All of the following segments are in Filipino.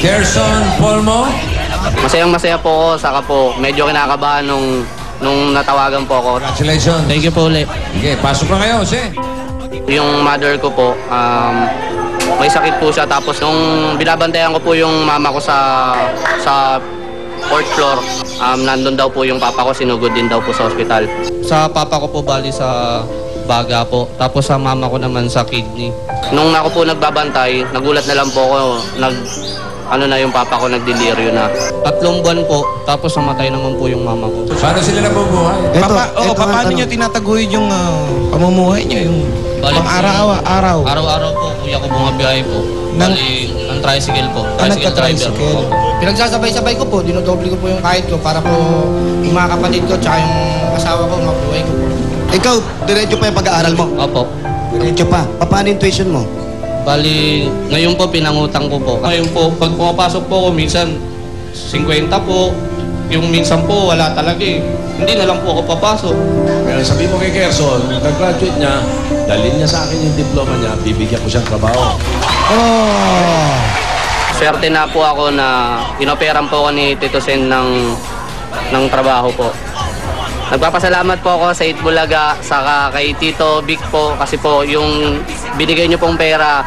Kerson Polmo. Masayang-masaya po ako, saka po medyo kinakabahan nung natawagan po ako. Congratulations. Thank you po ulit. Sige, pasok na kayo, Jose. Yung mother ko po, may sakit po siya. Tapos nung binabantayan ko po yung mama ko sa 4th floor, nandun daw po yung papa ko, sinugod din daw po sa ospital. Sa papa ko po bali sa baga po. Tapos sa mama ko naman sa kidney. Nung ako po nagbabantay, nagulat na lang po ako, yung papa ko nagdeliryo na. 3 buwan po, tapos namatay naman po yung mama ko. Paano sila nabubuhay? Paano nyo tinataguyod yung pamumuhay nyo? Yung pang-araw-araw? Araw-araw po, kuya ko bumabiyahe po. Bali, ang tricycle po. Tricycle driver po. Pinagsasabay-sabay ko po, dinodoble ko po yung kahit ko para po yung mga kapatid ko tsaka yung asawa ko, mabuhay ko po. Ikaw, diretso pa yung pag-aaral mo? Opo. Diretso pa. Paano yung tuition mo? Bali, ngayon po pinangutang ko po. Ngayon po, pag pumapasok po ako, minsan 50 po. Yung minsan po, wala talaga eh. Hindi na lang po ako papasok. Kaya sabi mo kay Kerson, nag-graduate niya, dalhin niya sa akin yung diploma niya, bibigyan ko siyang trabaho. Swerte na po ako na inoperan po ako ni Tito Sen ng trabaho po. Nagpapasalamat po ako sa Itbulaga, saka kay Tito Vic po, kasi po yung binigay niyo pong pera,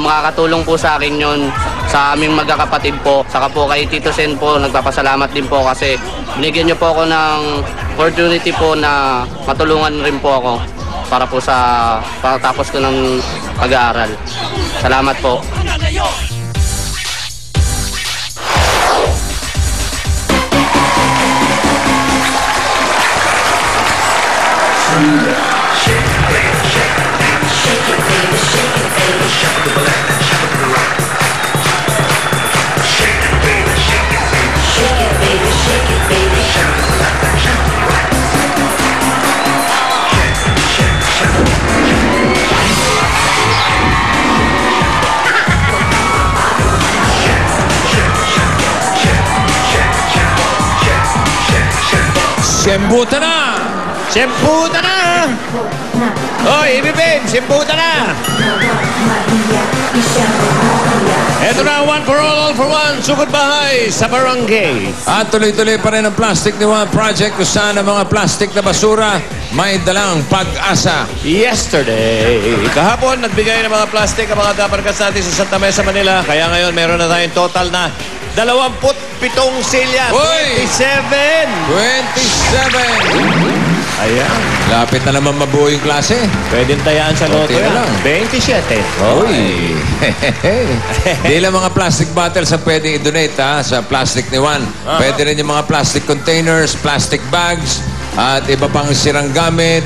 makakatulong po sa akin yun, sa aming magkakapatid po. Saka po kay Tito Sen po, nagpapasalamat din po kasi binigyan niyo po ako ng opportunity po na matulungan rin po ako para po sa pagtapos ko ng pag-aaral. Salamat po. Sembuta na! Semputa na! Hoy, Ibibim, semputa na! Ito na, one for all for one, sugod bahay sa barangay. At tuloy-tuloy pa rin ang Plastic ni Juan Project kung saan ang mga plastic na basura may dalang pag-asa. Yesterday, kahapon, nagbigay ng mga plastic ang mga kaparkas natin sa Santa Mesa, Manila. Kaya ngayon, meron na tayong total na 27 silya. Uy! 27! 27! Ayan. Lapit na naman mabuo yung klase. Pwedeng tayaan sa loto Konti na yan. lang. 27. Uy! Di lang mga plastic bottles ang pwedeng i-donate sa Plastic ni Juan. Pwede rin yung mga plastic containers, plastic bags, at iba pang sirang gamit.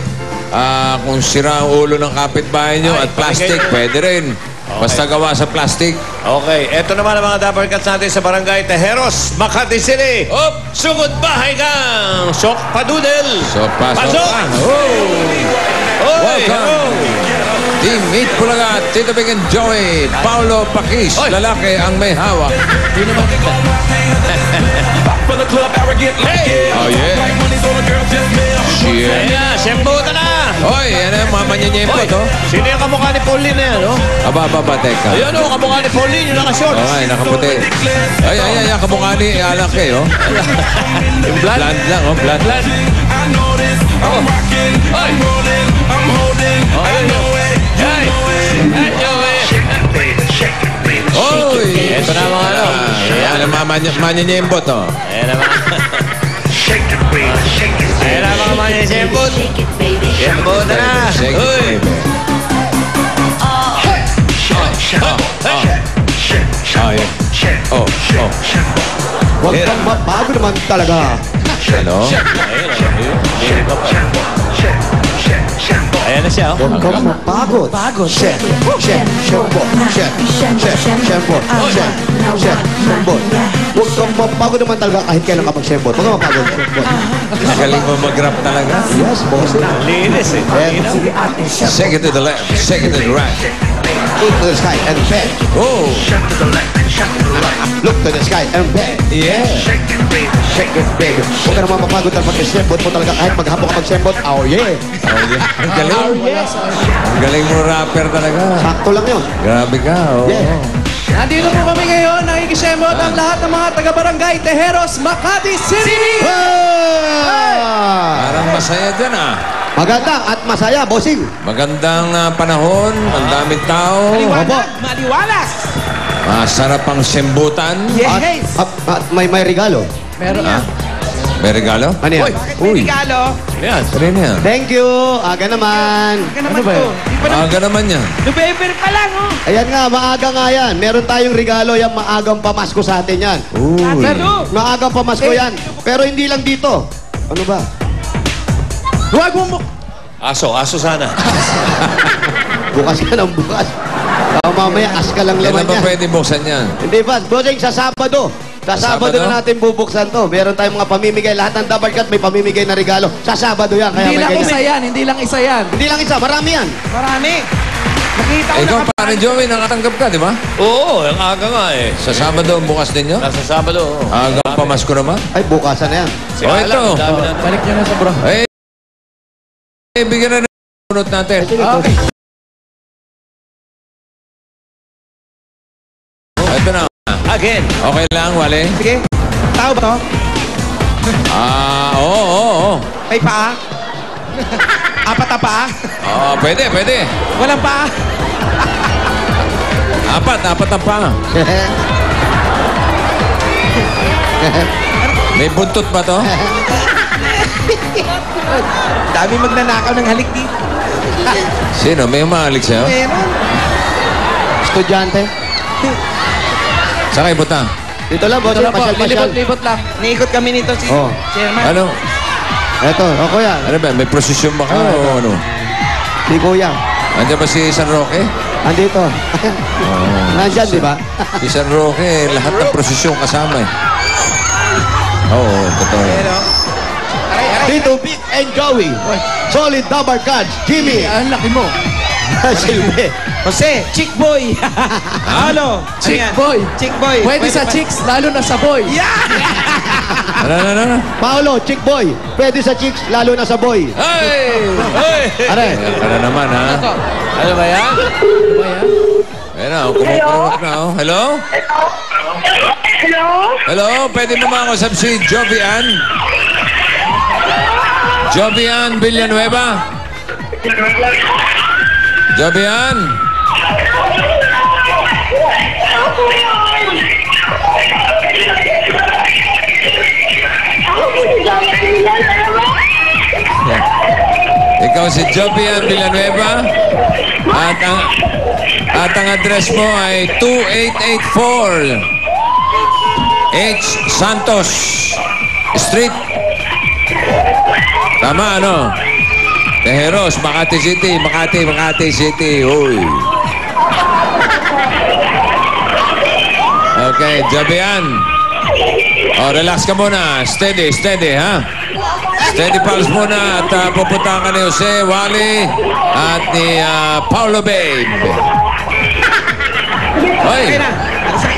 Kung sira ang ulo ng kapitbahay nyo at plastic, pwede rin. Basta gawa sa plastic. Okay, eto naman ang mga dabarkats natin sa Barangay Tejeros, Makati City. Up! Sugod bahay kang Sok Padudel. So, pasok. Pasok! Oy, hello! Team 8 Bulaga, Tito Big and Joey, Paulo Pakis, lalaki ang may hawak. Hey! Oh, yeah. Shit. Ayan, sembuta na! Oy, yan ang mga manyanyempo to. Sino yung kamukha ni Pauline na yan, no? Aba, teka. Ayan, o, kamukha ni Pauline, yung nakashort. Okay, nakaputi. Ay, kamukha ni Alak oh. Yung blood? Blood lang, oh, blood. Blood. Oh. Oy! Oh, ayun, no? Ay! Ay, Joey! Oy! Ito na mga ano. Ayan ang mga manyanyempo to. Ayan na mga. Ayan na mga manyanyembot. Sembot na! Shake it, Uy! baby. Oh. Huwag kang mabago naman talaga. Ano? Ayan na siya, oh. Huwag kang mapagod. Pagod. Shembot. Huwag kang mapagod naman talaga kahit kailan ka mag-shembot. Huwag kang mapagod. Galing mo mag-rap talaga. Yes, boss. Linis, eh. Shake it to the left, shake it to the right. Look to the sky and bend. Oh! Look to the sky and bend. Yeah! Shake it, baby. Huwag ka naman mapagod talaga pag-shembot mo talaga kahit maghapon ka mag-shembot. Oh, yeah. Oh, yeah. Ang galing. Ang galing mo rapper talaga. Sakto lang yun. Grabe ka, oh. Yeah. Nandito po kami ngayon, nakikisembot ang lahat ng mga taga-barangay Tejeros, Makati City! Parang masaya dyan ah. Maganda at masaya, bossing. Magandang panahon, ang daming tao. Maliwanag! Maliwanag! Masarap ang sembutan. Yes! At may regalo. Meron Ha? May regalo? Ano yan? Uy, regalo. Yan. saan yan? Thank you. Aga naman. Ka naman to. Di pa Aga naman yan. November pa lang, oh. Ayan nga, maaga nga yan. Meron tayong regalo yan, maagang pamasko sa atin yan. Uy. Maagang pamasko yan. Pero hindi lang dito. Ano ba? Huwag mo mo. Aso sana. Bukas ka ng bukas. Mamaya, as ka lang Kailan laman ba yan. pwede buksan yan? Hindi ba? Bossing, sa Sabado. Sa Sabado Sabado? na natin bubuksan to. Meron tayong mga pamimigay. Lahat ng Double Cut may pamimigay na regalo. Sa Sabado yan. Kaya Hindi may lang ganyan. isa yan, hindi lang isa yan. Hindi lang isa. Marami yan. Marami. Nakita ko Ikaw, na pare Joey, nakatanggap ka, di ba? Oo, ang aga nga eh. Sa Sabado, ang bukas din yun? Nasa Sabado. oo. Agang pamasko naman? Ay, bukasan na yan. Si Oh, Alan, ito. ang dami natin. Balik nyo na sa bro. Bigyan na ng bunot natin. Okay. Ito na. Again. Okay lang, Wale? Sige. Tao ba to? Oo. May paa? Apat na paa? Oo, pwede. Walang paa? Apat ang pa. May buntot ba to? Dami magnanakaw ng halik dito. Sino? May umahalik sa'yo? Meron. Estudyante. Saan kayo punta? Dito lang, boss. Ito lang po, Pasyal-pasyal. lilibot lang. Niikot kami nito si Oh. Chairman. Ano? Eto, o kuya. Ano ba? May prosesyon ba kayo o ano? Si kuya. Andiyan ba si San Roque? Andito. Nandyan, di ba? Si San Roque, lahat ng prosesyon kasama eh. Oo, totoo. Pero, aray. Dito, Big and Joey. Solid Double Cut. Jimmy. Ang laki mo. Silve. Jose, chick boy. Ano? Chick boy. Chick boy. Pwede sa chicks, lalo na sa boy. Yeah! Ano? Paolo, chick boy. Pwede sa chicks, lalo na sa boy. Hey! Are. Ano naman ha? Ano ba yan? Ayun na, kumukurot na oh. Hello? Hello? Hello? Pwede mo makausap si Jovian? Jovian Villanueva? Jovian? Ikaw si Jovian Villanueva at ang address mo ay 2884 H. Santos Street. Tama ano? Tejeros, Makati City, Makati City. Uy. Okay, Jovian. Relax ka muna. Steady, ha? Steady pulse muna at pupunta ka ni Jose, Wally at ni Paulo Babe. Hoy!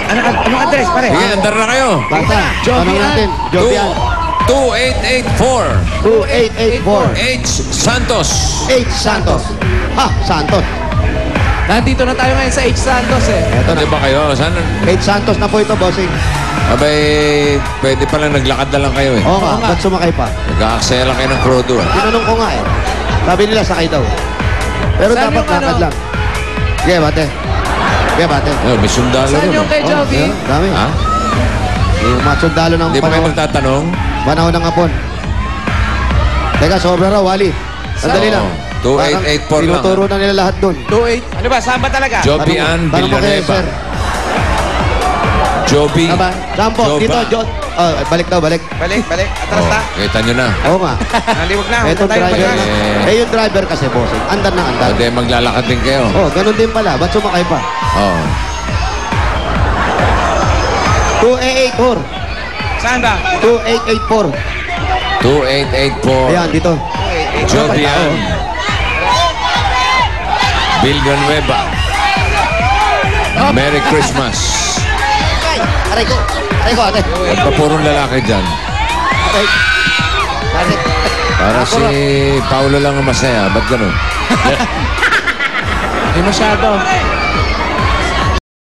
Anong address, pare? Sige, andar na kayo. Bata, tanong natin. Jovian. 2884 2884. H. Santos. H. Santos. Ha, Santos. Nandito na tayo ngayon sa H. Santos eh. Eto na. Ano ba kayo? Saan? H. Santos na po ito, bossing. Abay, pwede pala naglakad na lang kayo eh. Oo nga, ba't sumakay pa? Nag-aaksaya lang kayo ng Crodo eh. Tinanong ko nga eh. Sabi nila, sakay daw. Pero Saan dapat yung lakad ano? lang. Sige, bate. Sige, bate. May sundalo Saan rin. yung kay Oh, Jovi? yeah, dami. Ha? Yung mga sundalo ng Hindi pa kayo panahon. magtatanong? Panahon ng hapon. Teka, sobra raw, Wally. Sandali lang. 2884 lang. Tinuturo na nila lahat doon. 28. Ano ba? Saan ba talaga? Jovian Tanong mo kay Villanueva. sir. Joby. Aba, Sampo, dito, John. Oh, balik daw, balik. Balik. Atras na. Kita nyo na. Oo nga. Naliwag na. Ito driver na. Yung driver kasi, bossing. Andar na andar. Pwede maglalakad din kayo. Oh, ganun din pala. Ba't sumakay pa? Oo. 2884. Saan ba? 2884. 2884. Ayan, dito. Jovian Villanueva. Merry Christmas. Aray ko, ate. Ba't pa purong lalaki dyan? Aray. Aray. Para si Paulo lang ang masaya. Ba't ganun? Hindi masyado.